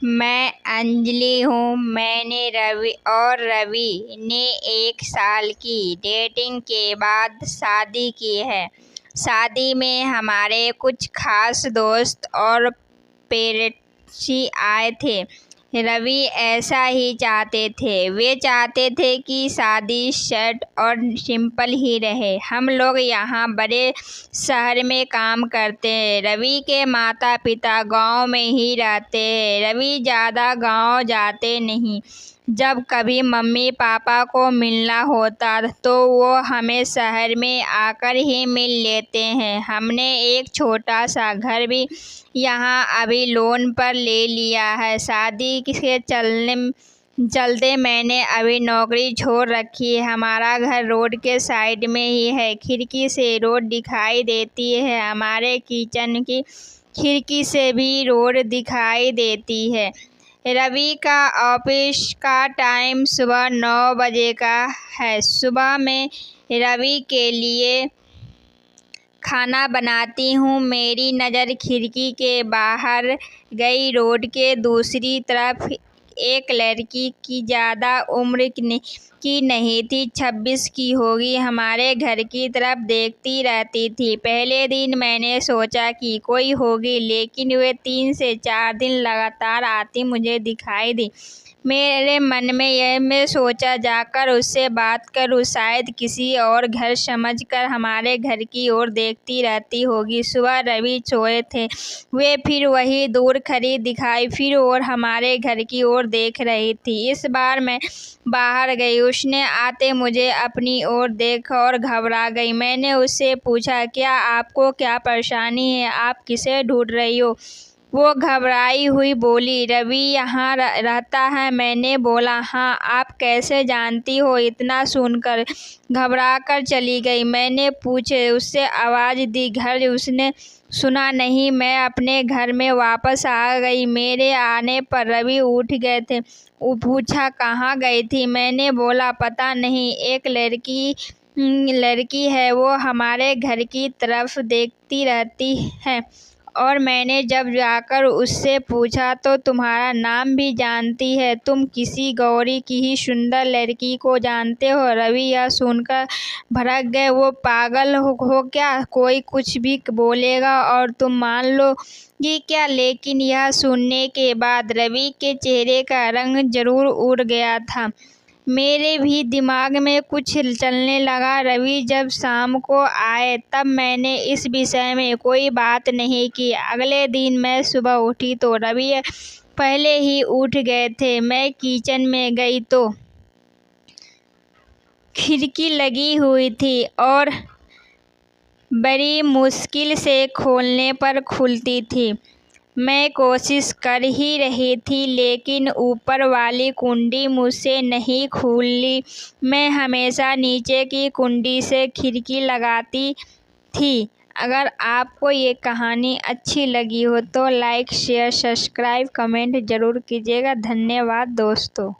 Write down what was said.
मैं अंजलि हूँ। मैंने रवि ने 1 साल की डेटिंग के बाद शादी की है। शादी में हमारे कुछ खास दोस्त और पेरेंट्स आए थे। रवि ऐसा ही चाहते थे। वे चाहते थे कि शादी सेट और सिंपल ही रहे। हम लोग यहाँ बड़े शहर में काम करते हैं। रवि के माता पिता गांव में ही रहते हैं। रवि ज़्यादा गांव जाते नहीं। जब कभी मम्मी पापा को मिलना होता तो वो हमें शहर में आकर ही मिल लेते हैं। हमने एक छोटा सा घर भी यहाँ अभी लोन पर ले लिया है। शादी के चलते मैंने अभी नौकरी छोड़ रखी है। हमारा घर रोड के साइड में ही है। खिड़की से रोड दिखाई देती है। हमारे किचन की खिड़की से भी रोड दिखाई देती है। रवि का ऑफिस का टाइम सुबह 9 बजे का है। सुबह में रवि के लिए खाना बनाती हूँ। मेरी नज़र खिड़की के बाहर गई। रोड के दूसरी तरफ एक लड़की की ज़्यादा उम्र की नहीं थी, 26 की होगी। हमारे घर की तरफ देखती रहती थी। पहले दिन मैंने सोचा कि कोई होगी, लेकिन वे 3 से 4 दिन लगातार आती मुझे दिखाई दी। मेरे मन में मैं सोचा जाकर उससे बात करूं, शायद किसी और घर समझकर हमारे घर की ओर देखती रहती होगी। सुबह रवि सोए थे। वे फिर वही दूर खड़ी दिखाई, फिर और हमारे घर की ओर देख रही थी। इस बार मैं बाहर गई। उसने आते मुझे अपनी ओर देखा और घबरा गई। मैंने उससे पूछा, क्या आपको क्या परेशानी है? आप किसे ढूंढ रही हो? वो घबराई हुई बोली, रवि यहाँ रहता है। मैंने बोला, हाँ, आप कैसे जानती हो? इतना सुनकर घबरा कर चली गई। मैंने पूछे उससे आवाज़ दी, घर? उसने सुना नहीं। मैं अपने घर में वापस आ गई। मेरे आने पर रवि उठ गए थे। वो पूछा, कहाँ गई थी? मैंने बोला, पता नहीं, एक लड़की है, वो हमारे घर की तरफ देखती रहती है। और मैंने जब जाकर उससे पूछा तो तुम्हारा नाम भी जानती है। तुम किसी गौरी की ही सुंदर लड़की को जानते हो? रवि यह सुनकर भड़क गए। वो पागल हो क्या? कोई कुछ भी बोलेगा और तुम मान लोगी क्या? लेकिन यह सुनने के बाद रवि के चेहरे का रंग जरूर उड़ गया था। मेरे भी दिमाग में कुछ चलने लगा। रवि जब शाम को आए तब मैंने इस विषय में कोई बात नहीं की। अगले दिन मैं सुबह उठी तो रवि पहले ही उठ गए थे। मैं किचन में गई तो खिड़की लगी हुई थी और बड़ी मुश्किल से खोलने पर खुलती थी। मैं कोशिश कर ही रही थी, लेकिन ऊपर वाली कुंडी मुझसे नहीं खुली। मैं हमेशा नीचे की कुंडी से खिड़की लगाती थी। अगर आपको ये कहानी अच्छी लगी हो तो लाइक, शेयर, सब्सक्राइब, कमेंट ज़रूर कीजिएगा। धन्यवाद दोस्तों।